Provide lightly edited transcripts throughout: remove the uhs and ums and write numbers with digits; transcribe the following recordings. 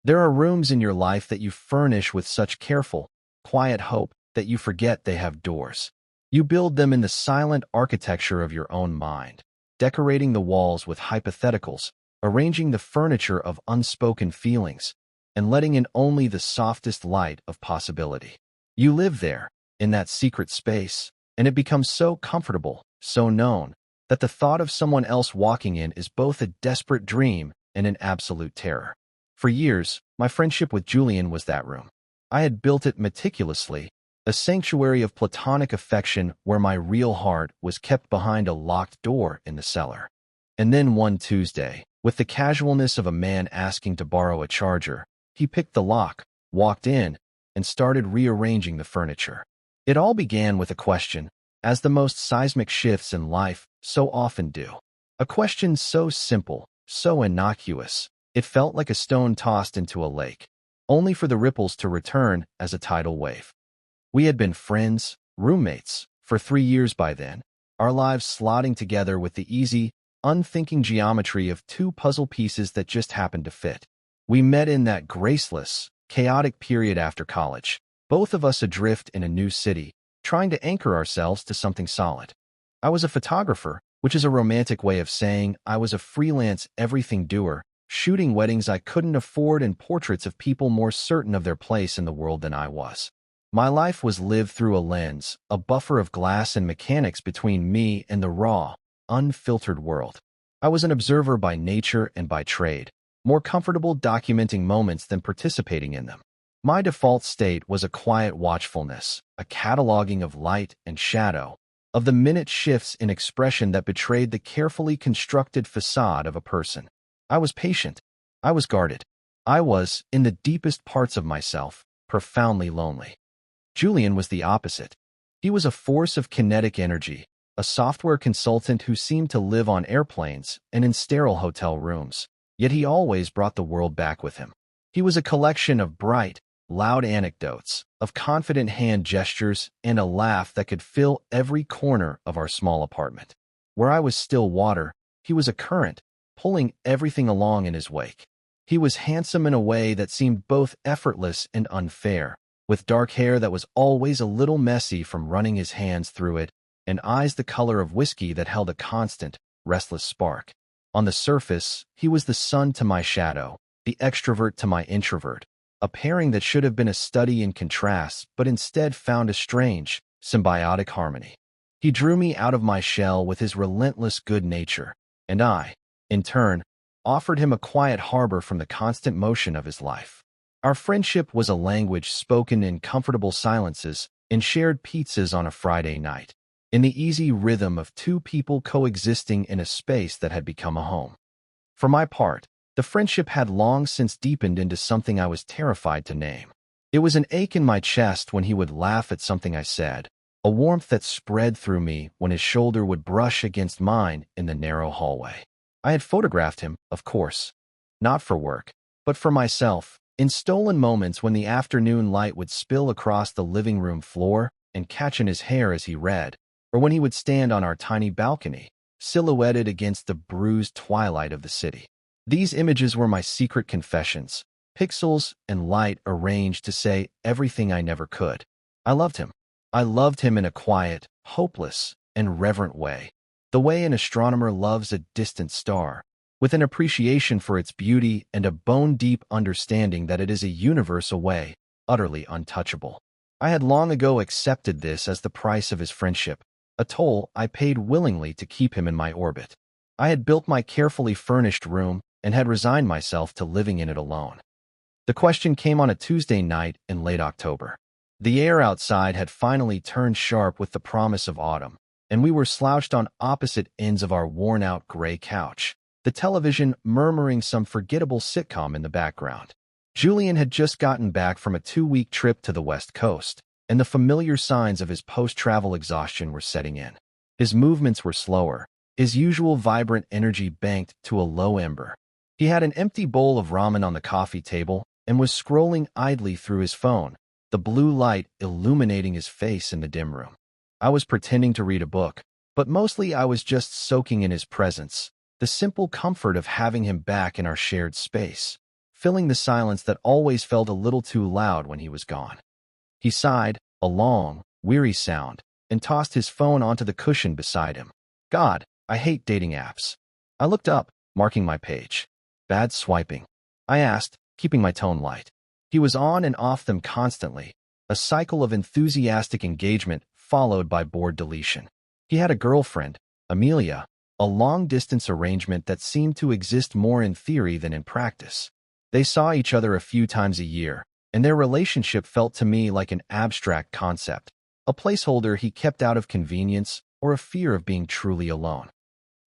There are rooms in your life that you furnish with such careful, quiet hope that you forget they have doors. You build them in the silent architecture of your own mind, decorating the walls with hypotheticals, arranging the furniture of unspoken feelings, and letting in only the softest light of possibility. You live there, in that secret space, and it becomes so comfortable, so known, that the thought of someone else walking in is both a desperate dream and an absolute terror. For years, my friendship with Julian was that room. I had built it meticulously, a sanctuary of platonic affection where my real heart was kept behind a locked door in the cellar. And then one Tuesday, with the casualness of a man asking to borrow a charger, he picked the lock, walked in, and started rearranging the furniture. It all began with a question, as the most seismic shifts in life so often do. A question so simple, so innocuous, it felt like a stone tossed into a lake, only for the ripples to return as a tidal wave. We had been friends, roommates, for 3 years by then, our lives slotting together with the easy, unthinking geometry of two puzzle pieces that just happened to fit. We met in that graceless, chaotic period after college, both of us adrift in a new city, trying to anchor ourselves to something solid. I was a photographer, which is a romantic way of saying I was a freelance everything doer, shooting weddings I couldn't afford and portraits of people more certain of their place in the world than I was. My life was lived through a lens, a buffer of glass and mechanics between me and the raw, unfiltered world. I was an observer by nature and by trade, more comfortable documenting moments than participating in them. My default state was a quiet watchfulness, a cataloging of light and shadow, of the minute shifts in expression that betrayed the carefully constructed facade of a person. I was patient. I was guarded. I was, in the deepest parts of myself, profoundly lonely. Julian was the opposite. He was a force of kinetic energy, a software consultant who seemed to live on airplanes and in sterile hotel rooms, yet he always brought the world back with him. He was a collection of bright, loud anecdotes, of confident hand gestures, and a laugh that could fill every corner of our small apartment. Where I was still water, he was a current, pulling everything along in his wake. He was handsome in a way that seemed both effortless and unfair, with dark hair that was always a little messy from running his hands through it, and eyes the color of whiskey that held a constant, restless spark. On the surface, he was the sun to my shadow, the extrovert to my introvert, a pairing that should have been a study in contrasts but instead found a strange, symbiotic harmony. He drew me out of my shell with his relentless good nature, and I, in turn, offered him a quiet harbor from the constant motion of his life. Our friendship was a language spoken in comfortable silences, in shared pizzas on a Friday night, in the easy rhythm of two people coexisting in a space that had become a home. For my part, the friendship had long since deepened into something I was terrified to name. It was an ache in my chest when he would laugh at something I said, a warmth that spread through me when his shoulder would brush against mine in the narrow hallway. I had photographed him, of course, not for work, but for myself, in stolen moments when the afternoon light would spill across the living room floor and catch in his hair as he read, or when he would stand on our tiny balcony, silhouetted against the bruised twilight of the city. These images were my secret confessions, pixels and light arranged to say everything I never could. I loved him. I loved him in a quiet, hopeless, and reverent way, the way an astronomer loves a distant star, with an appreciation for its beauty and a bone-deep understanding that it is a universe away, utterly untouchable. I had long ago accepted this as the price of his friendship, a toll I paid willingly to keep him in my orbit. I had built my carefully furnished room and had resigned myself to living in it alone. The question came on a Tuesday night in late October. The air outside had finally turned sharp with the promise of autumn, and we were slouched on opposite ends of our worn-out gray couch, the television murmuring some forgettable sitcom in the background. Julian had just gotten back from a 2-week trip to the West Coast, and the familiar signs of his post-travel exhaustion were setting in. His movements were slower, his usual vibrant energy banked to a low ember. He had an empty bowl of ramen on the coffee table and was scrolling idly through his phone, the blue light illuminating his face in the dim room. I was pretending to read a book, but mostly I was just soaking in his presence, the simple comfort of having him back in our shared space, filling the silence that always felt a little too loud when he was gone. He sighed, a long, weary sound, and tossed his phone onto the cushion beside him. God, I hate dating apps. I looked up, marking my page. Bad swiping. I asked, keeping my tone light. He was on and off them constantly, a cycle of enthusiastic engagement followed by bored deletion. He had a girlfriend, Amelia, a long-distance arrangement that seemed to exist more in theory than in practice. They saw each other a few times a year, and their relationship felt to me like an abstract concept, a placeholder he kept out of convenience or a fear of being truly alone.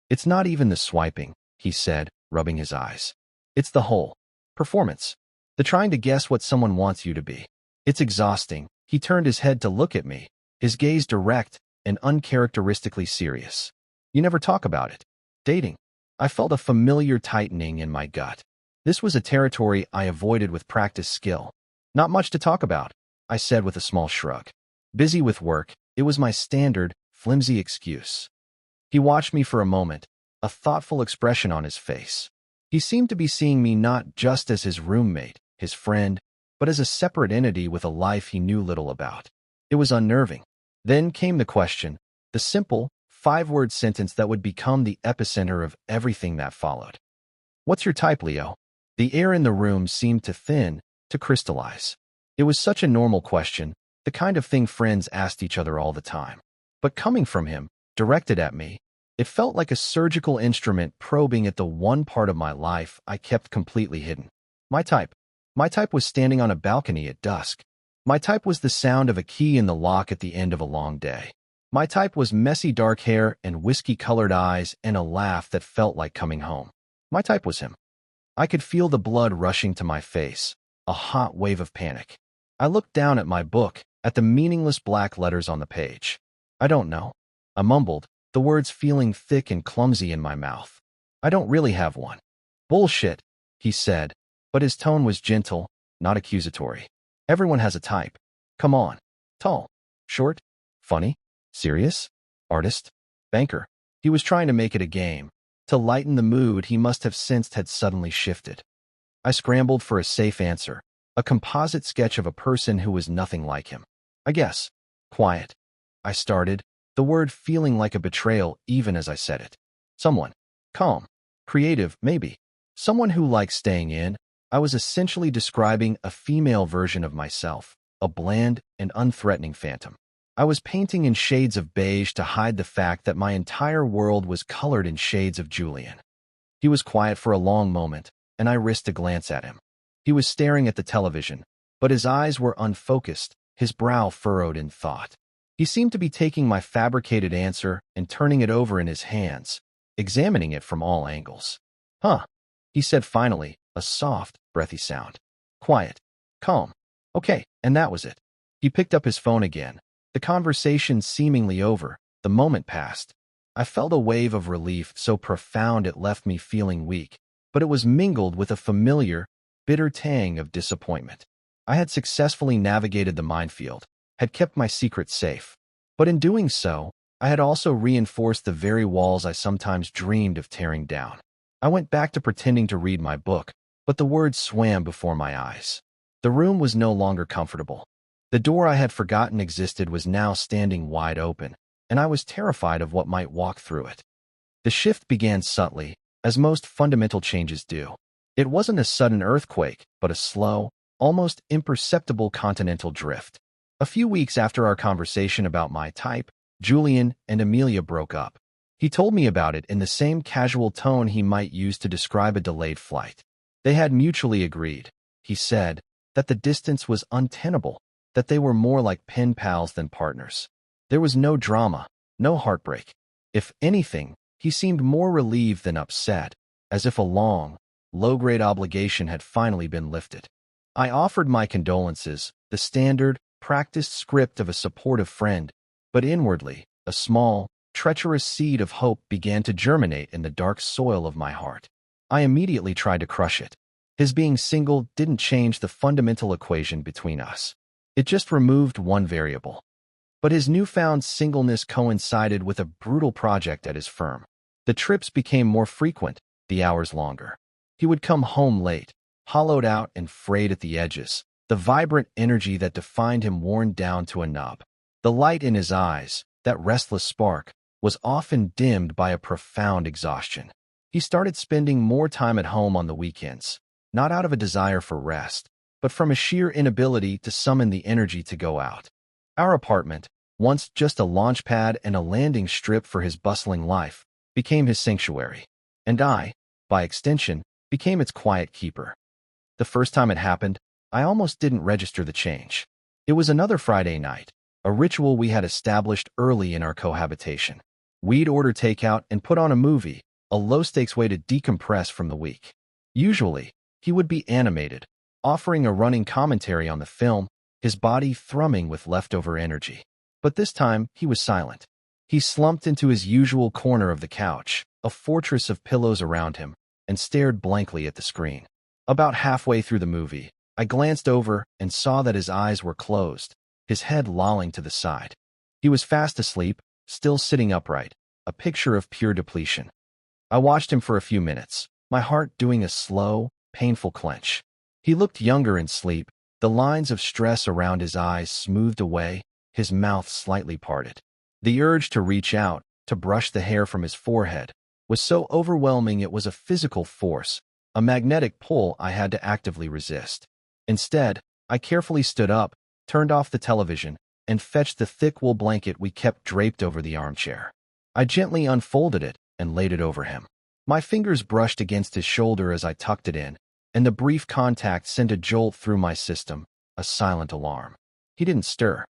It's not even the swiping, he said, rubbing his eyes. It's the whole performance. The trying to guess what someone wants you to be. It's exhausting. He turned his head to look at me, his gaze direct and uncharacteristically serious. You never talk about it. Dating. I felt a familiar tightening in my gut. This was a territory I avoided with practice skill. Not much to talk about, I said with a small shrug. Busy with work, it was my standard, flimsy excuse. He watched me for a moment, a thoughtful expression on his face. He seemed to be seeing me not just as his roommate, his friend, but as a separate entity with a life he knew little about. It was unnerving. Then came the question, the simple, 5-word sentence that would become the epicenter of everything that followed. What's your type, Leo? The air in the room seemed to thin, to crystallize. It was such a normal question, the kind of thing friends asked each other all the time. But coming from him, directed at me, it felt like a surgical instrument probing at the one part of my life I kept completely hidden. My type. My type was standing on a balcony at dusk. My type was the sound of a key in the lock at the end of a long day. My type was messy dark hair and whiskey-colored eyes and a laugh that felt like coming home. My type was him. I could feel the blood rushing to my face, a hot wave of panic. I looked down at my book, at the meaningless black letters on the page. I don't know. I mumbled, the words feeling thick and clumsy in my mouth. I don't really have one. Bullshit, he said, but his tone was gentle, not accusatory. Everyone has a type. Come on. Tall, short, funny, serious, artist, banker. He was trying to make it a game. To lighten the mood he must have sensed had suddenly shifted. I scrambled for a safe answer, a composite sketch of a person who was nothing like him. I guess. Quiet. I started, the word feeling like a betrayal even as I said it. Someone. Calm. Creative, maybe. Someone who likes staying in. I was essentially describing a female version of myself, a bland and unthreatening phantom. I was painting in shades of beige to hide the fact that my entire world was colored in shades of Julian. He was quiet for a long moment, and I risked a glance at him. He was staring at the television, but his eyes were unfocused, his brow furrowed in thought. He seemed to be taking my fabricated answer and turning it over in his hands, examining it from all angles. Huh, he said finally, a soft, breathy sound. Quiet. Calm. Okay, and that was it. He picked up his phone again. The conversation seemingly over, the moment passed. I felt a wave of relief so profound it left me feeling weak, but it was mingled with a familiar, bitter tang of disappointment. I had successfully navigated the minefield, had kept my secret safe. But in doing so, I had also reinforced the very walls I sometimes dreamed of tearing down. I went back to pretending to read my book, but the words swam before my eyes. The room was no longer comfortable. The door I had forgotten existed was now standing wide open, and I was terrified of what might walk through it. The shift began subtly, as most fundamental changes do. It wasn't a sudden earthquake, but a slow, almost imperceptible continental drift. A few weeks after our conversation about my type, Julian and Amelia broke up. He told me about it in the same casual tone he might use to describe a delayed flight. They had mutually agreed, he said, that the distance was untenable, that they were more like pen pals than partners. There was no drama, no heartbreak. If anything, he seemed more relieved than upset, as if a long, low-grade obligation had finally been lifted. I offered my condolences, the standard, practiced script of a supportive friend, but inwardly, a small, treacherous seed of hope began to germinate in the dark soil of my heart. I immediately tried to crush it. His being single didn't change the fundamental equation between us. It just removed one variable. But his newfound singleness coincided with a brutal project at his firm. The trips became more frequent, the hours longer. He would come home late, hollowed out and frayed at the edges, the vibrant energy that defined him worn down to a nub. The light in his eyes, that restless spark, was often dimmed by a profound exhaustion. He started spending more time at home on the weekends, not out of a desire for rest, but from a sheer inability to summon the energy to go out. Our apartment, once just a launch pad and a landing strip for his bustling life, became his sanctuary, and I, by extension, became its quiet keeper. The first time it happened, I almost didn't register the change. It was another Friday night, a ritual we had established early in our cohabitation. We'd order takeout and put on a movie, a low-stakes way to decompress from the week. Usually, he would be animated, offering a running commentary on the film, his body thrumming with leftover energy. But this time, he was silent. He slumped into his usual corner of the couch, a fortress of pillows around him, and stared blankly at the screen. About halfway through the movie, I glanced over and saw that his eyes were closed, his head lolling to the side. He was fast asleep, still sitting upright, a picture of pure depletion. I watched him for a few minutes, my heart doing a slow, painful clench. He looked younger in sleep, the lines of stress around his eyes smoothed away, his mouth slightly parted. The urge to reach out, to brush the hair from his forehead, was so overwhelming it was a physical force, a magnetic pull I had to actively resist. Instead, I carefully stood up, turned off the television, and fetched the thick wool blanket we kept draped over the armchair. I gently unfolded it and laid it over him. My fingers brushed against his shoulder as I tucked it in, and the brief contact sent a jolt through my system, a silent alarm. He didn't stir.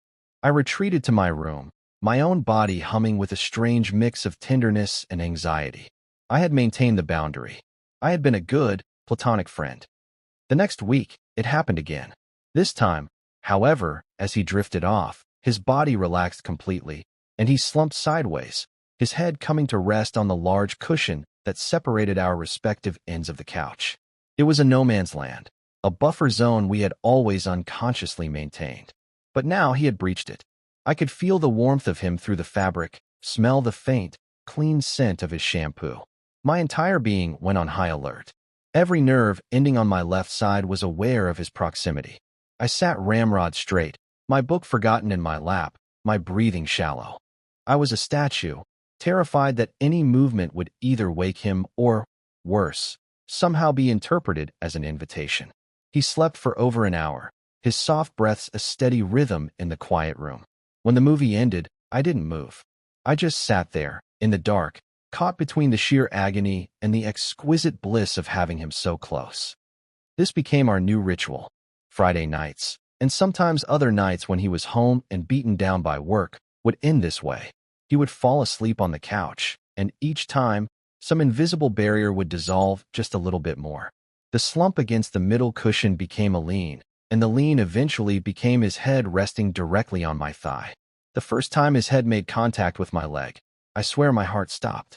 I retreated to my room, my own body humming with a strange mix of tenderness and anxiety. I had maintained the boundary. I had been a good, platonic friend. The next week, it happened again. This time, however, as he drifted off, his body relaxed completely, and he slumped sideways, his head coming to rest on the large cushion that separated our respective ends of the couch. It was a no-man's land, a buffer zone we had always unconsciously maintained. But now he had breached it. I could feel the warmth of him through the fabric, smell the faint, clean scent of his shampoo. My entire being went on high alert. Every nerve ending on my left side was aware of his proximity. I sat ramrod straight, my book forgotten in my lap, my breathing shallow. I was a statue, terrified that any movement would either wake him or, worse, somehow be interpreted as an invitation. He slept for over an hour, his soft breaths a steady rhythm in the quiet room. When the movie ended, I didn't move. I just sat there, in the dark, caught between the sheer agony and the exquisite bliss of having him so close. This became our new ritual. Friday nights, and sometimes other nights when he was home and beaten down by work, would end this way. He would fall asleep on the couch, and each time, some invisible barrier would dissolve just a little bit more. The slump against the middle cushion became a lean, and the lean eventually became his head resting directly on my thigh. The first time his head made contact with my leg, I swear my heart stopped.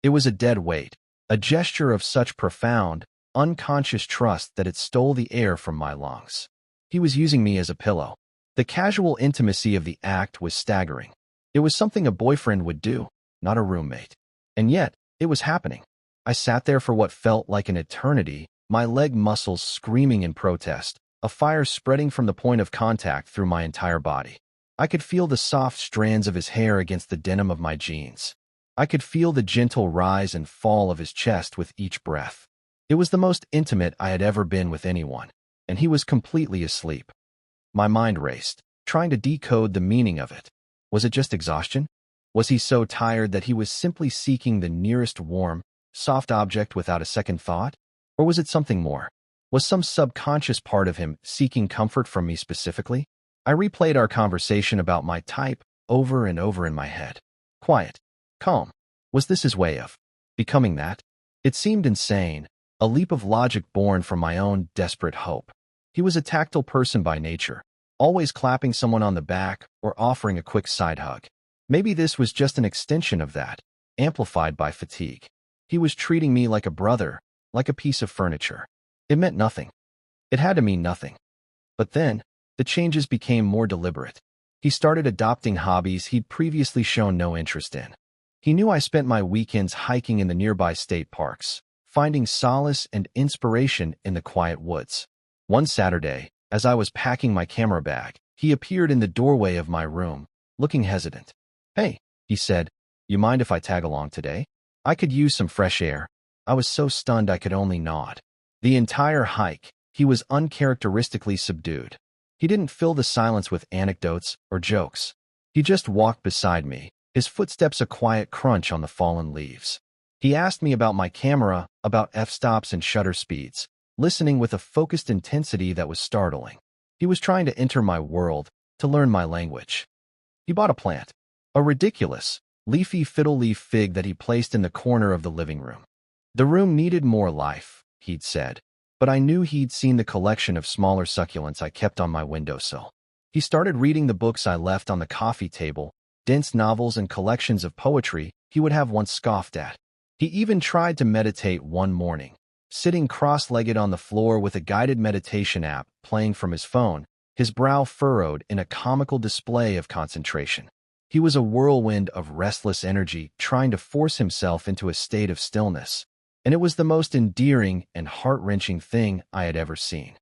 It was a dead weight, a gesture of such profound, unconscious trust that it stole the air from my lungs. He was using me as a pillow. The casual intimacy of the act was staggering. It was something a boyfriend would do, not a roommate. And yet, it was happening. I sat there for what felt like an eternity, my leg muscles screaming in protest, a fire spreading from the point of contact through my entire body. I could feel the soft strands of his hair against the denim of my jeans. I could feel the gentle rise and fall of his chest with each breath. It was the most intimate I had ever been with anyone, and he was completely asleep. My mind raced, trying to decode the meaning of it. Was it just exhaustion? Was he so tired that he was simply seeking the nearest warm, soft object without a second thought? Or was it something more? Was some subconscious part of him seeking comfort from me specifically? I replayed our conversation about my type over and over in my head. Quiet. Calm. Was this his way of becoming that? It seemed insane, a leap of logic born from my own desperate hope. He was a tactile person by nature, always clapping someone on the back or offering a quick side hug. Maybe this was just an extension of that, amplified by fatigue. He was treating me like a brother, like a piece of furniture. It meant nothing. It had to mean nothing. But then, the changes became more deliberate. He started adopting hobbies he'd previously shown no interest in. He knew I spent my weekends hiking in the nearby state parks, finding solace and inspiration in the quiet woods. One Saturday, as I was packing my camera bag, he appeared in the doorway of my room, looking hesitant. "Hey," he said, "you mind if I tag along today? I could use some fresh air." I was so stunned I could only nod. The entire hike, he was uncharacteristically subdued. He didn't fill the silence with anecdotes or jokes. He just walked beside me, his footsteps a quiet crunch on the fallen leaves. He asked me about my camera, about f-stops and shutter speeds, listening with a focused intensity that was startling. He was trying to enter my world, to learn my language. He bought a plant, a ridiculous, leafy fiddle-leaf fig that he placed in the corner of the living room. The room needed more life, he'd said, but I knew he'd seen the collection of smaller succulents I kept on my windowsill. He started reading the books I left on the coffee table, dense novels and collections of poetry he would have once scoffed at. He even tried to meditate one morning, sitting cross-legged on the floor with a guided meditation app playing from his phone, his brow furrowed in a comical display of concentration. He was a whirlwind of restless energy trying to force himself into a state of stillness, and it was the most endearing and heart-wrenching thing I had ever seen.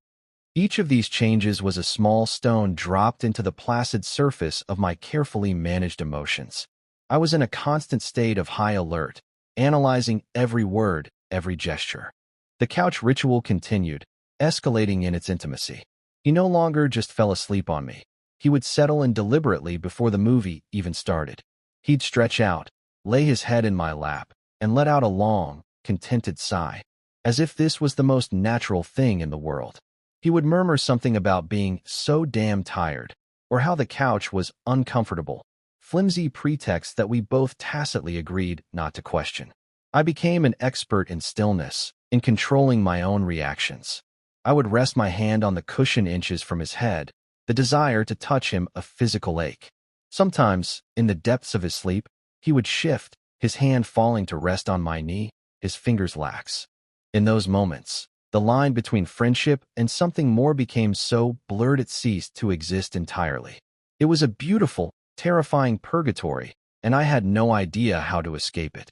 Each of these changes was a small stone dropped into the placid surface of my carefully managed emotions. I was in a constant state of high alert, analyzing every word, every gesture. The couch ritual continued, escalating in its intimacy. He no longer just fell asleep on me. He would settle in deliberately before the movie even started. He'd stretch out, lay his head in my lap, and let out a long, contented sigh, as if this was the most natural thing in the world. He would murmur something about being so damn tired, or how the couch was uncomfortable, flimsy pretexts that we both tacitly agreed not to question. I became an expert in stillness, in controlling my own reactions. I would rest my hand on the cushion inches from his head, the desire to touch him a physical ache. Sometimes, in the depths of his sleep, he would shift, his hand falling to rest on my knee, his fingers lax. In those moments, the line between friendship and something more became so blurred it ceased to exist entirely. It was a beautiful, terrifying purgatory, and I had no idea how to escape it.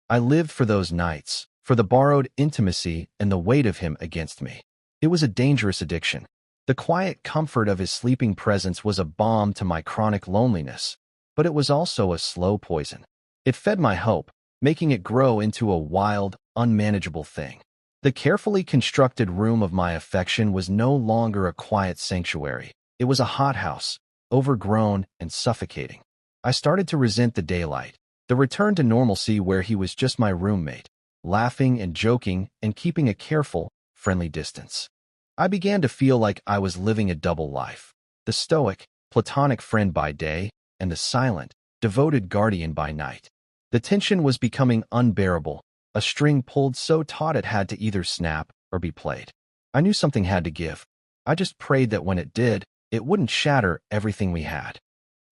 I lived for those nights, for the borrowed intimacy and the weight of him against me. It was a dangerous addiction. The quiet comfort of his sleeping presence was a balm to my chronic loneliness, but it was also a slow poison. It fed my hope, making it grow into a wild, unmanageable thing. The carefully constructed room of my affection was no longer a quiet sanctuary. It was a hothouse, overgrown and suffocating. I started to resent the daylight, the return to normalcy where he was just my roommate, laughing and joking and keeping a careful, friendly distance. I began to feel like I was living a double life, the stoic, platonic friend by day and the silent, devoted guardian by night. The tension was becoming unbearable, a string pulled so taut it had to either snap or be played. I knew something had to give. I just prayed that when it did, it wouldn't shatter everything we had.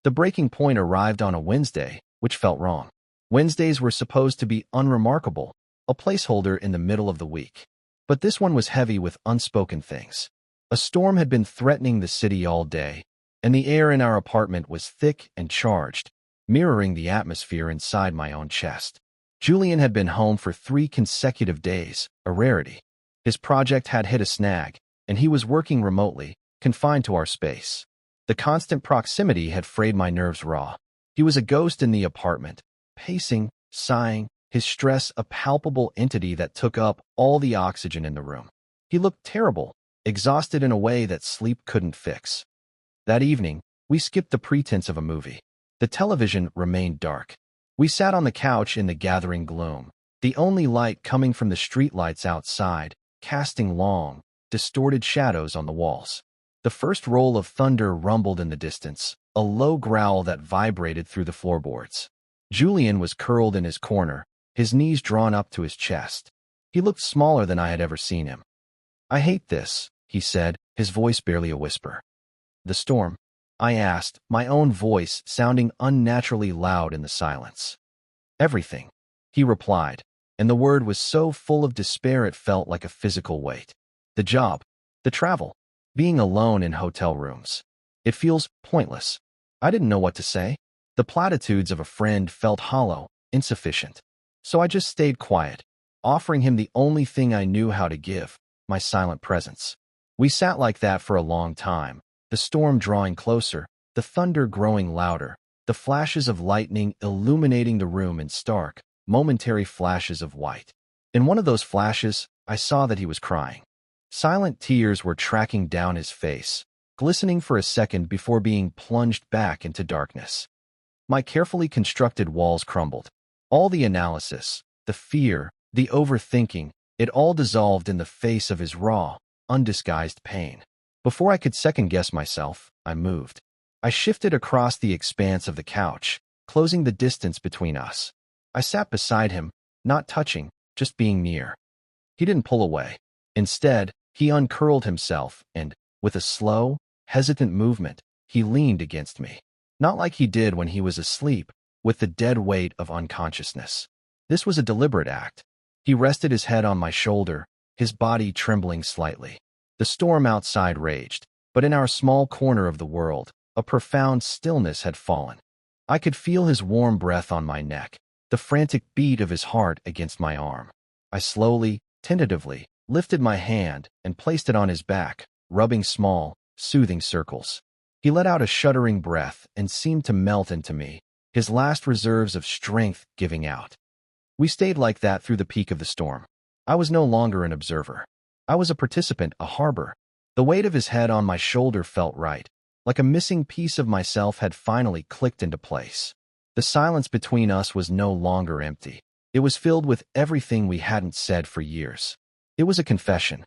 The breaking point arrived on a Wednesday, which felt wrong. Wednesdays were supposed to be unremarkable, a placeholder in the middle of the week. But this one was heavy with unspoken things. A storm had been threatening the city all day, and the air in our apartment was thick and charged, mirroring the atmosphere inside my own chest. Julian had been home for 3 consecutive days, a rarity. His project had hit a snag, and he was working remotely, confined to our space. The constant proximity had frayed my nerves raw. He was a ghost in the apartment, pacing, sighing, his stress a palpable entity that took up all the oxygen in the room. He looked terrible, exhausted in a way that sleep couldn't fix. That evening, we skipped the pretense of a movie. The television remained dark. We sat on the couch in the gathering gloom, the only light coming from the streetlights outside, casting long, distorted shadows on the walls. The first roll of thunder rumbled in the distance, a low growl that vibrated through the floorboards. Julian was curled in his corner, his knees drawn up to his chest. He looked smaller than I had ever seen him. "I hate this," he said, his voice barely a whisper. "The storm?" I asked, my own voice sounding unnaturally loud in the silence. "Everything," he replied, and the word was so full of despair it felt like a physical weight. "The job, the travel, being alone in hotel rooms. It feels pointless." I didn't know what to say. The platitudes of a friend felt hollow, insufficient. So I just stayed quiet, offering him the only thing I knew how to give, my silent presence. We sat like that for a long time, the storm drawing closer, the thunder growing louder, the flashes of lightning illuminating the room in stark, momentary flashes of white. In one of those flashes, I saw that he was crying. Silent tears were tracking down his face, glistening for a second before being plunged back into darkness. My carefully constructed walls crumbled. All the analysis, the fear, the overthinking, it all dissolved in the face of his raw, undisguised pain. Before I could second-guess myself, I moved. I shifted across the expanse of the couch, closing the distance between us. I sat beside him, not touching, just being near. He didn't pull away. Instead, he uncurled himself and, with a slow, hesitant movement, he leaned against me. Not like he did when he was asleep, with the dead weight of unconsciousness. This was a deliberate act. He rested his head on my shoulder, his body trembling slightly. The storm outside raged, but in our small corner of the world, a profound stillness had fallen. I could feel his warm breath on my neck, the frantic beat of his heart against my arm. I slowly, tentatively, lifted my hand and placed it on his back, rubbing small, soothing circles. He let out a shuddering breath and seemed to melt into me, his last reserves of strength giving out. We stayed like that through the peak of the storm. I was no longer an observer. I was a participant, a harbor. The weight of his head on my shoulder felt right, like a missing piece of myself had finally clicked into place. The silence between us was no longer empty. It was filled with everything we hadn't said for years. It was a confession.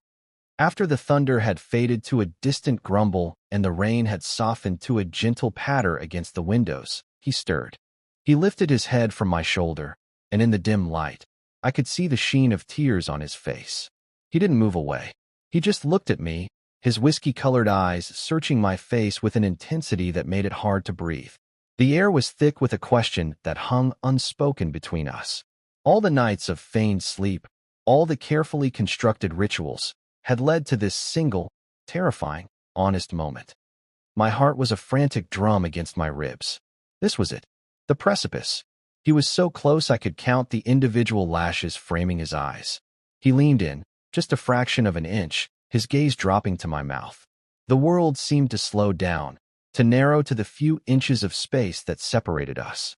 After the thunder had faded to a distant grumble and the rain had softened to a gentle patter against the windows, he stirred. He lifted his head from my shoulder, and in the dim light, I could see the sheen of tears on his face. He didn't move away. He just looked at me, his whiskey-colored eyes searching my face with an intensity that made it hard to breathe. The air was thick with a question that hung unspoken between us. All the nights of feigned sleep, all the carefully constructed rituals, had led to this single, terrifying, honest moment. My heart was a frantic drum against my ribs. This was it. The precipice. He was so close I could count the individual lashes framing his eyes. He leaned in, just a fraction of an inch, his gaze dropping to my mouth. The world seemed to slow down, to narrow to the few inches of space that separated us.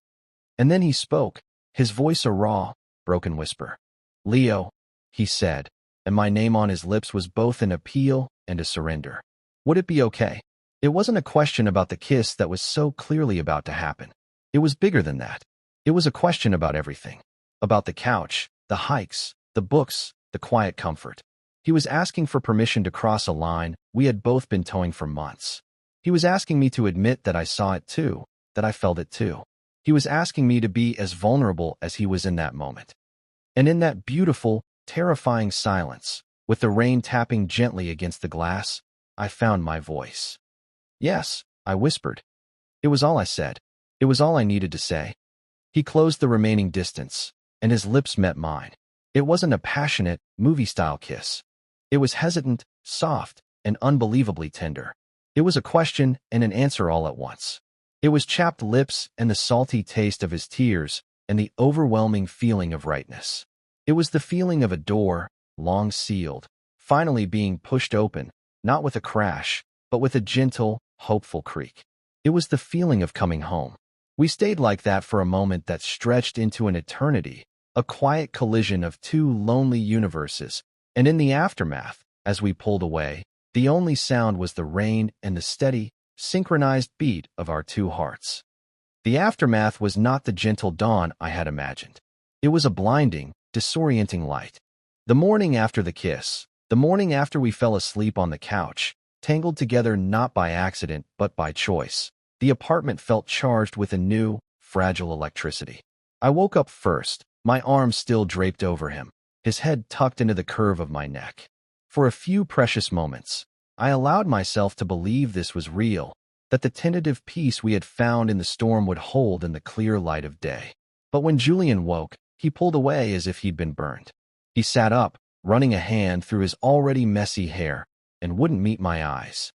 And then he spoke, his voice a raw, broken whisper. "Leo," he said, and my name on his lips was both an appeal and a surrender. Would it be okay? It wasn't a question about the kiss that was so clearly about to happen. It was bigger than that. It was a question about everything. About the couch, the hikes, the books, the quiet comfort. He was asking for permission to cross a line we had both been towing for months. He was asking me to admit that I saw it too, that I felt it too. He was asking me to be as vulnerable as he was in that moment. And in that beautiful, terrifying silence, with the rain tapping gently against the glass, I found my voice. "Yes," I whispered. It was all I said. It was all I needed to say. He closed the remaining distance, and his lips met mine. It wasn't a passionate, movie-style kiss. It was hesitant, soft, and unbelievably tender. It was a question and an answer all at once. It was chapped lips and the salty taste of his tears and the overwhelming feeling of rightness. It was the feeling of a door, long sealed, finally being pushed open, not with a crash, but with a gentle, hopeful creak. It was the feeling of coming home. We stayed like that for a moment that stretched into an eternity, a quiet collision of two lonely universes, and in the aftermath, as we pulled away, the only sound was the rain and the steady, synchronized beat of our two hearts. The aftermath was not the gentle dawn I had imagined. It was a blinding, disorienting light. The morning after the kiss, the morning after we fell asleep on the couch, tangled together not by accident but by choice, the apartment felt charged with a new, fragile electricity. I woke up first, my arms still draped over him, his head tucked into the curve of my neck. For a few precious moments, I allowed myself to believe this was real, that the tentative peace we had found in the storm would hold in the clear light of day. But when Julian woke, he pulled away as if he'd been burned. He sat up, running a hand through his already messy hair, and wouldn't meet my eyes.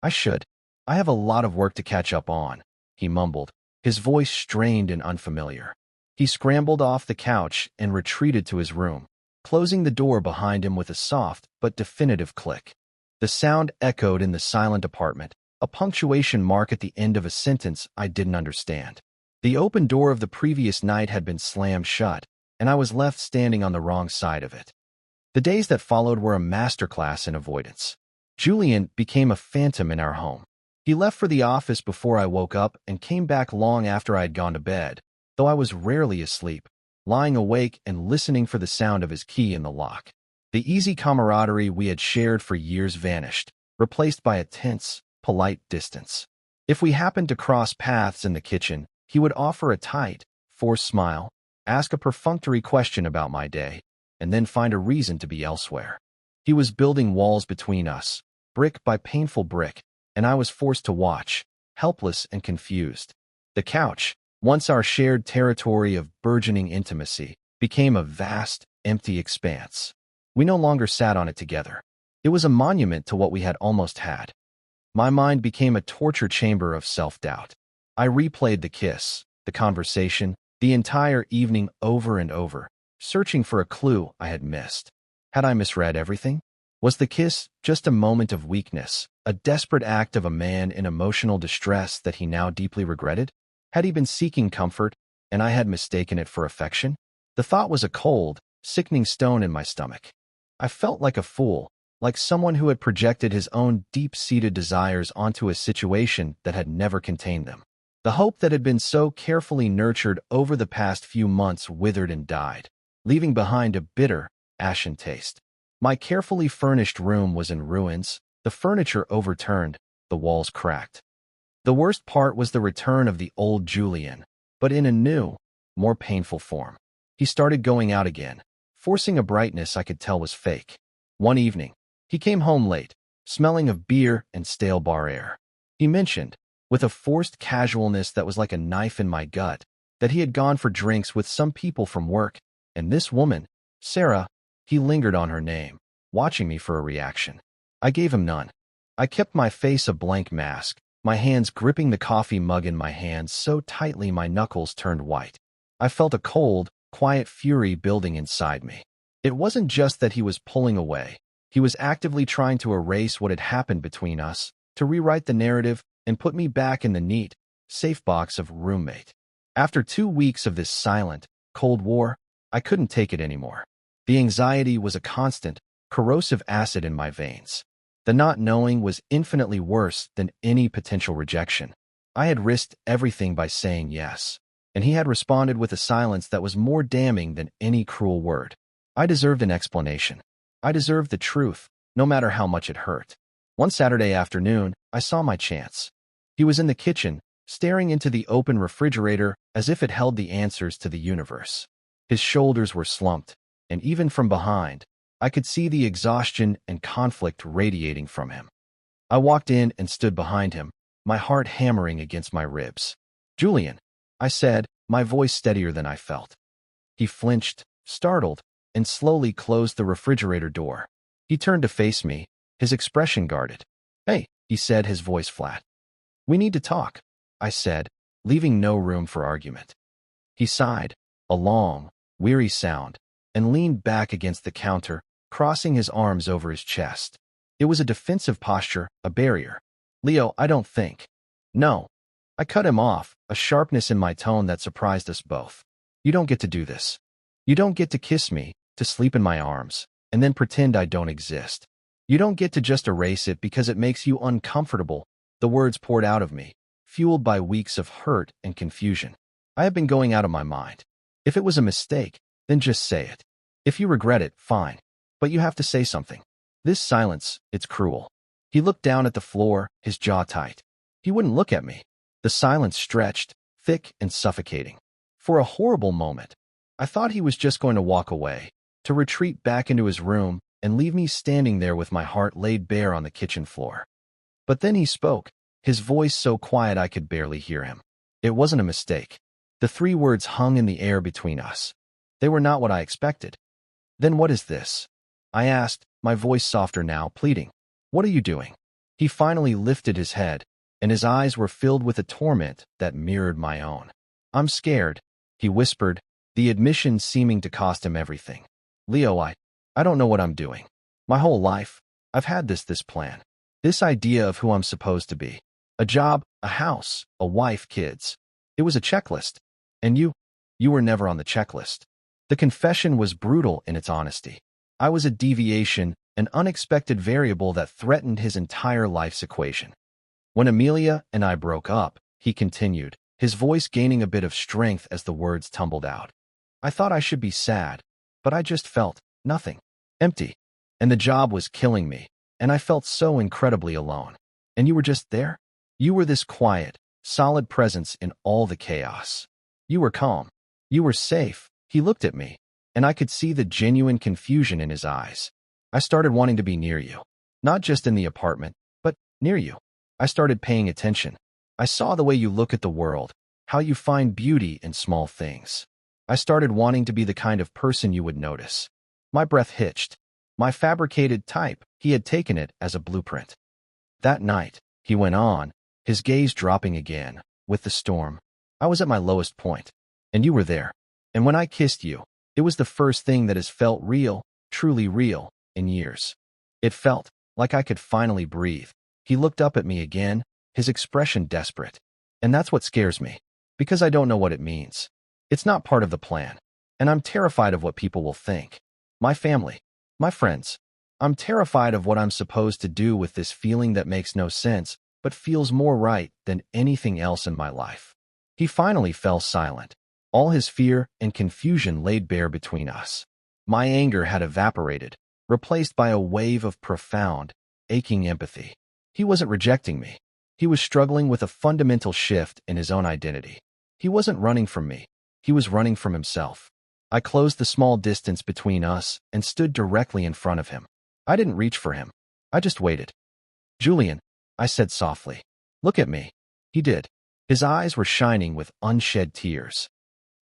I have a lot of work to catch up on," he mumbled, his voice strained and unfamiliar. He scrambled off the couch and retreated to his room, closing the door behind him with a soft but definitive click. The sound echoed in the silent apartment, a punctuation mark at the end of a sentence I didn't understand. The open door of the previous night had been slammed shut, and I was left standing on the wrong side of it. The days that followed were a masterclass in avoidance. Julian became a phantom in our home. He left for the office before I woke up and came back long after I had gone to bed, though I was rarely asleep, lying awake and listening for the sound of his key in the lock. The easy camaraderie we had shared for years vanished, replaced by a tense, polite distance. If we happened to cross paths in the kitchen, he would offer a tight, forced smile, ask a perfunctory question about my day, and then find a reason to be elsewhere. He was building walls between us, brick by painful brick, and I was forced to watch, helpless and confused. The couch, once our shared territory of burgeoning intimacy, became a vast, empty expanse. We no longer sat on it together. It was a monument to what we had almost had. My mind became a torture chamber of self-doubt. I replayed the kiss, the conversation, the entire evening over and over, searching for a clue I had missed. Had I misread everything? Was the kiss just a moment of weakness, a desperate act of a man in emotional distress that he now deeply regretted? Had he been seeking comfort, and I had mistaken it for affection? The thought was a cold, sickening stone in my stomach. I felt like a fool, like someone who had projected his own deep-seated desires onto a situation that had never contained them. The hope that had been so carefully nurtured over the past few months withered and died, leaving behind a bitter, ashen taste. My carefully furnished room was in ruins, the furniture overturned, the walls cracked. The worst part was the return of the old Julian, but in a new, more painful form. He started going out again, forcing a brightness I could tell was fake. One evening, he came home late, smelling of beer and stale bar air. He mentioned, with a forced casualness that was like a knife in my gut, that he had gone for drinks with some people from work, and this woman, Sarah, he lingered on her name, watching me for a reaction. I gave him none. I kept my face a blank mask, my hands gripping the coffee mug in my hands so tightly my knuckles turned white. I felt a cold, quiet fury building inside me. It wasn't just that he was pulling away. He was actively trying to erase what had happened between us, to rewrite the narrative and put me back in the neat, safe box of roommate. After 2 weeks of this silent, cold war, I couldn't take it anymore. The anxiety was a constant, corrosive acid in my veins. The not knowing was infinitely worse than any potential rejection. I had risked everything by saying yes, and he had responded with a silence that was more damning than any cruel word. I deserved an explanation. I deserved the truth, no matter how much it hurt. One Saturday afternoon, I saw my chance. He was in the kitchen, staring into the open refrigerator as if it held the answers to the universe. His shoulders were slumped, and even from behind, I could see the exhaustion and conflict radiating from him. I walked in and stood behind him, my heart hammering against my ribs. "Julian," I said, my voice steadier than I felt. He flinched, startled, and slowly closed the refrigerator door. He turned to face me, his expression guarded. "Hey," he said, his voice flat. "We need to talk," I said, leaving no room for argument. He sighed, a long, weary sound, and leaned back against the counter, crossing his arms over his chest. It was a defensive posture, a barrier. "Leo, I don't think." "No." I cut him off, a sharpness in my tone that surprised us both. "You don't get to do this. You don't get to kiss me, to sleep in my arms, and then pretend I don't exist. You don't get to just erase it because it makes you uncomfortable." The words poured out of me, fueled by weeks of hurt and confusion. I had been going out of my mind. If it was a mistake, then just say it. If you regret it, fine. But you have to say something. This silence, it's cruel. He looked down at the floor, his jaw tight. He wouldn't look at me. The silence stretched, thick and suffocating. For a horrible moment, I thought he was just going to walk away, to retreat back into his room and leave me standing there with my heart laid bare on the kitchen floor. But then he spoke, his voice so quiet I could barely hear him. It wasn't a mistake. The 3 words hung in the air between us. They were not what I expected. "Then what is this?" I asked, my voice softer now, pleading. "What are you doing?" He finally lifted his head, and his eyes were filled with a torment that mirrored my own. "I'm scared," he whispered, the admission seeming to cost him everything. Leo, I don't know what I'm doing. My whole life, I've had this plan. This idea of who I'm supposed to be. A job, a house, a wife, kids. It was a checklist. And you were never on the checklist. The confession was brutal in its honesty. I was a deviation, an unexpected variable that threatened his entire life's equation. When Amelia and I broke up, he continued, his voice gaining a bit of strength as the words tumbled out. I thought I should be sad, but I just felt nothing. Empty. And the job was killing me, and I felt so incredibly alone. And you were just there? You were this quiet, solid presence in all the chaos. You were calm. You were safe. He looked at me, and I could see the genuine confusion in his eyes. I started wanting to be near you. Not just in the apartment, but near you. I started paying attention. I saw the way you look at the world, how you find beauty in small things. I started wanting to be the kind of person you would notice. My breath hitched. My fabricated type, he had taken it as a blueprint. That night, he went on, his gaze dropping again, with the storm. I was at my lowest point, and you were there. And when I kissed you, it was the first thing that has felt real, truly real, in years. It felt like I could finally breathe. He looked up at me again, his expression desperate. And that's what scares me, because I don't know what it means. It's not part of the plan, and I'm terrified of what people will think. My family, my friends. I'm terrified of what I'm supposed to do with this feeling that makes no sense, but feels more right than anything else in my life. He finally fell silent. All his fear and confusion laid bare between us. My anger had evaporated, replaced by a wave of profound, aching empathy. He wasn't rejecting me. He was struggling with a fundamental shift in his own identity. He wasn't running from me. He was running from himself. I closed the small distance between us and stood directly in front of him. I didn't reach for him. I just waited. Julian, I said softly. Look at me. He did. His eyes were shining with unshed tears.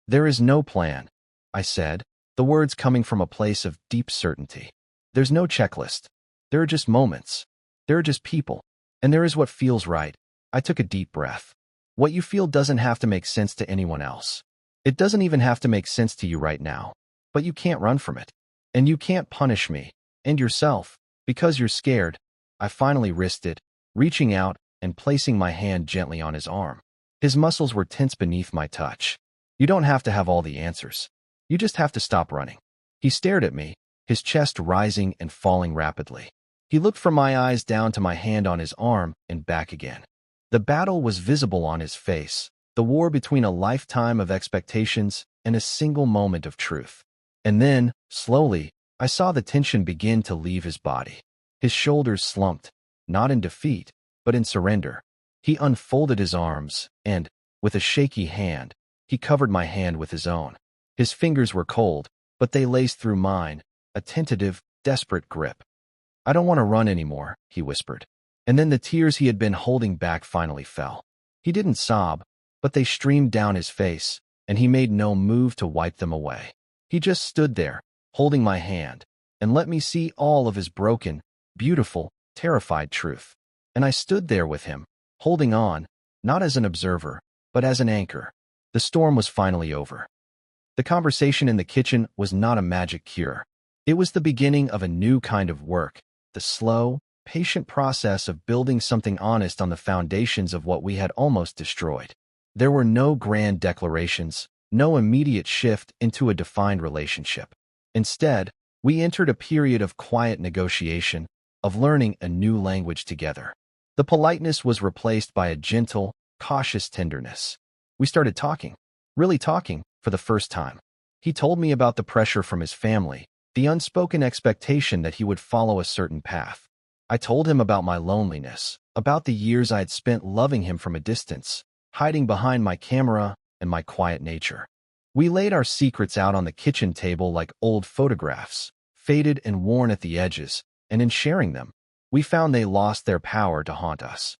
There is no plan, I said, the words coming from a place of deep certainty. There's no checklist. There are just moments. There are just people. And there is what feels right. I took a deep breath. What you feel doesn't have to make sense to anyone else. It doesn't even have to make sense to you right now. But you can't run from it. And you can't punish me, and yourself, because you're scared. I finally risked it, reaching out and placing my hand gently on his arm. His muscles were tense beneath my touch. You don't have to have all the answers. You just have to stop running. He stared at me, his chest rising and falling rapidly. He looked from my eyes down to my hand on his arm and back again. The battle was visible on his face, the war between a lifetime of expectations and a single moment of truth. And then, slowly, I saw the tension begin to leave his body. His shoulders slumped, not in defeat, but in surrender. He unfolded his arms, and, with a shaky hand, he covered my hand with his own. His fingers were cold, but they laced through mine, a tentative, desperate grip. I don't want to run anymore, he whispered. And then the tears he had been holding back finally fell. He didn't sob, but they streamed down his face, and he made no move to wipe them away. He just stood there, holding my hand, and let me see all of his broken, beautiful, terrified truth. And I stood there with him, holding on, not as an observer, but as an anchor. The storm was finally over. The conversation in the kitchen was not a magic cure. It was the beginning of a new kind of work, the slow, patient process of building something honest on the foundations of what we had almost destroyed. There were no grand declarations, no immediate shift into a defined relationship. Instead, we entered a period of quiet negotiation, of learning a new language together. The politeness was replaced by a gentle, cautious tenderness. We started talking, really talking, for the first time. He told me about the pressure from his family, the unspoken expectation that he would follow a certain path. I told him about my loneliness, about the years I had spent loving him from a distance, hiding behind my camera and my quiet nature. We laid our secrets out on the kitchen table like old photographs, faded and worn at the edges, and in sharing them, we found they lost their power to haunt us.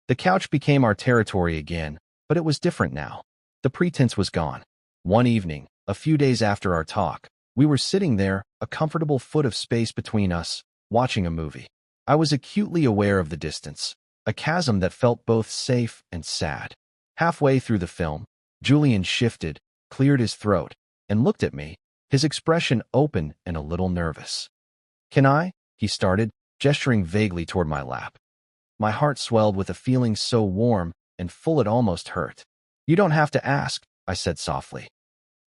The couch became our territory again, but it was different now. The pretense was gone. One evening, a few days after our talk, we were sitting there, a comfortable foot of space between us, watching a movie. I was acutely aware of the distance, a chasm that felt both safe and sad. Halfway through the film, Julian shifted, cleared his throat, and looked at me, his expression open and a little nervous. "Can I?" he started, gesturing vaguely toward my lap. My heart swelled with a feeling so warm and full it almost hurt. "You don't have to ask," I said softly.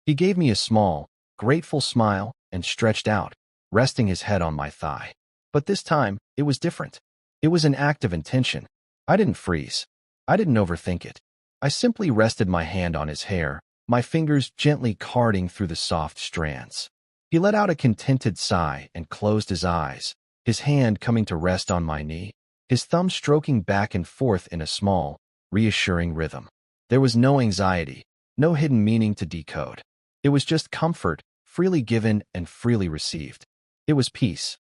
He gave me a small, grateful smile and stretched out, resting his head on my thigh. But this time, it was different. It was an act of intention. I didn't freeze. I didn't overthink it. I simply rested my hand on his hair, my fingers gently carding through the soft strands. He let out a contented sigh and closed his eyes, his hand coming to rest on my knee, his thumb stroking back and forth in a small, reassuring rhythm. There was no anxiety, no hidden meaning to decode. It was just comfort, freely given and freely received. It was peace.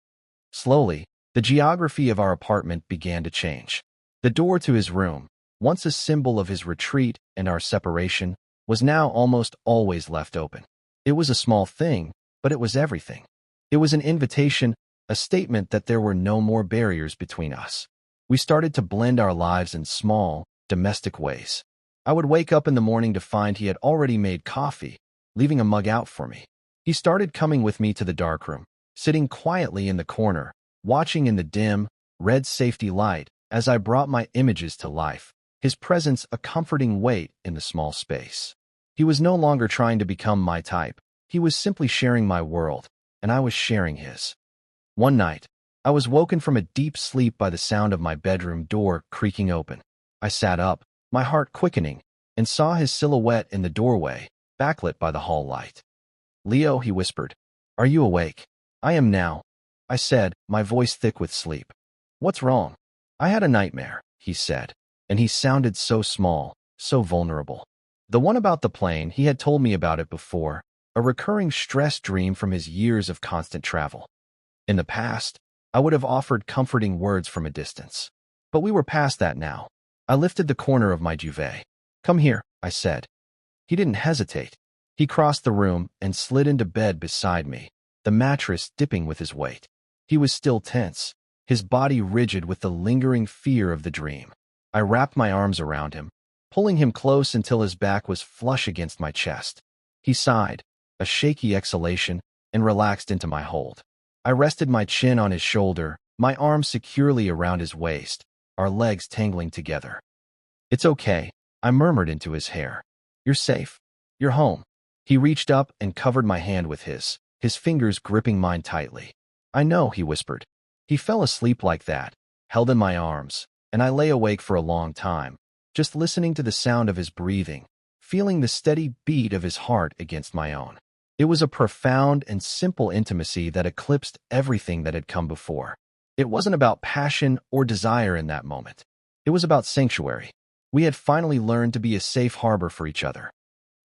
Slowly, the geography of our apartment began to change. The door to his room, once a symbol of his retreat and our separation, was now almost always left open. It was a small thing, but it was everything. It was an invitation, a statement that there were no more barriers between us. We started to blend our lives in small, domestic ways. I would wake up in the morning to find he had already made coffee, leaving a mug out for me. He started coming with me to the darkroom, sitting quietly in the corner, watching in the dim, red safety light as I brought my images to life, his presence a comforting weight in the small space. He was no longer trying to become my type. He was simply sharing my world, and I was sharing his. One night, I was woken from a deep sleep by the sound of my bedroom door creaking open. I sat up, my heart quickening, and saw his silhouette in the doorway, backlit by the hall light. "Leo," he whispered, "are you awake?" "I am now," I said, my voice thick with sleep. "What's wrong?" "I had a nightmare," he said, and he sounded so small, so vulnerable. The one about the plane, he had told me about it before, a recurring stress dream from his years of constant travel. In the past, I would have offered comforting words from a distance. But we were past that now. I lifted the corner of my duvet. "Come here," I said. He didn't hesitate. He crossed the room and slid into bed beside me, the mattress dipping with his weight. He was still tense, his body rigid with the lingering fear of the dream. I wrapped my arms around him, pulling him close until his back was flush against my chest. He sighed, a shaky exhalation, and relaxed into my hold. I rested my chin on his shoulder, my arms securely around his waist, our legs tangling together. "It's okay," I murmured into his hair. "You're safe. You're home." He reached up and covered my hand with his fingers gripping mine tightly. "I know," he whispered. He fell asleep like that, held in my arms, and I lay awake for a long time, just listening to the sound of his breathing, feeling the steady beat of his heart against my own. It was a profound and simple intimacy that eclipsed everything that had come before. It wasn't about passion or desire in that moment. It was about sanctuary. We had finally learned to be a safe harbor for each other.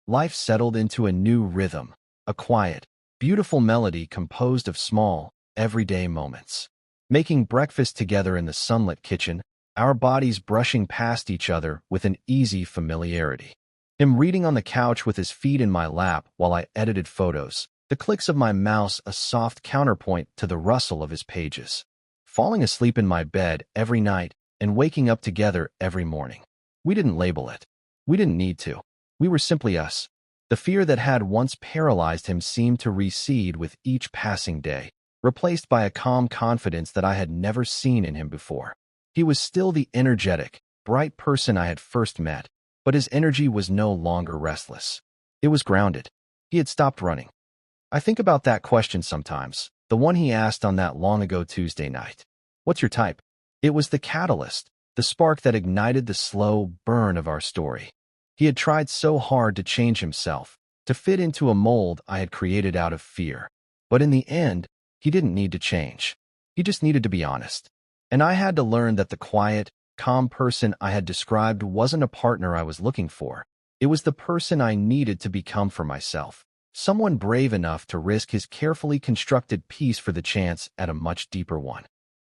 Life settled into a new rhythm, a quiet, beautiful melody composed of small, everyday moments. Making breakfast together in the sunlit kitchen, our bodies brushing past each other with an easy familiarity. Him reading on the couch with his feet in my lap while I edited photos, the clicks of my mouse a soft counterpoint to the rustle of his pages. Falling asleep in my bed every night and waking up together every morning. We didn't label it. We didn't need to. We were simply us. The fear that had once paralyzed him seemed to recede with each passing day, replaced by a calm confidence that I had never seen in him before. He was still the energetic, bright person I had first met, but his energy was no longer restless. It was grounded. He had stopped running. I think about that question sometimes, the one he asked on that long-ago Tuesday night. "What's your type?" It was the catalyst, the spark that ignited the slow burn of our story. He had tried so hard to change himself, to fit into a mold I had created out of fear. But in the end, he didn't need to change. He just needed to be honest. And I had to learn that the quiet, calm person I had described wasn't a partner I was looking for. It was the person I needed to become for myself. Someone brave enough to risk his carefully constructed peace for the chance at a much deeper one.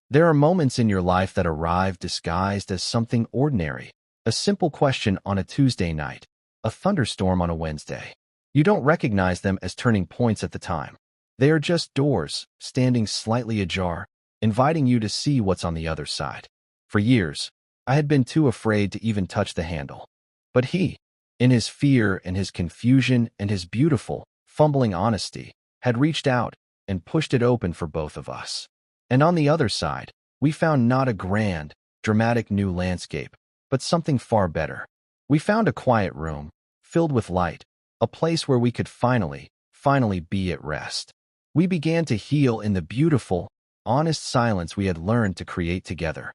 There are moments in your life that arrive disguised as something ordinary. A simple question on a Tuesday night, a thunderstorm on a Wednesday. You don't recognize them as turning points at the time. They are just doors, standing slightly ajar, inviting you to see what's on the other side. For years, I had been too afraid to even touch the handle. But he, in his fear and his confusion and his beautiful, fumbling honesty, had reached out and pushed it open for both of us. And on the other side, we found not a grand, dramatic new landscape, but something far better. We found a quiet room, filled with light, a place where we could finally be at rest. We began to heal in the beautiful, honest silence we had learned to create together.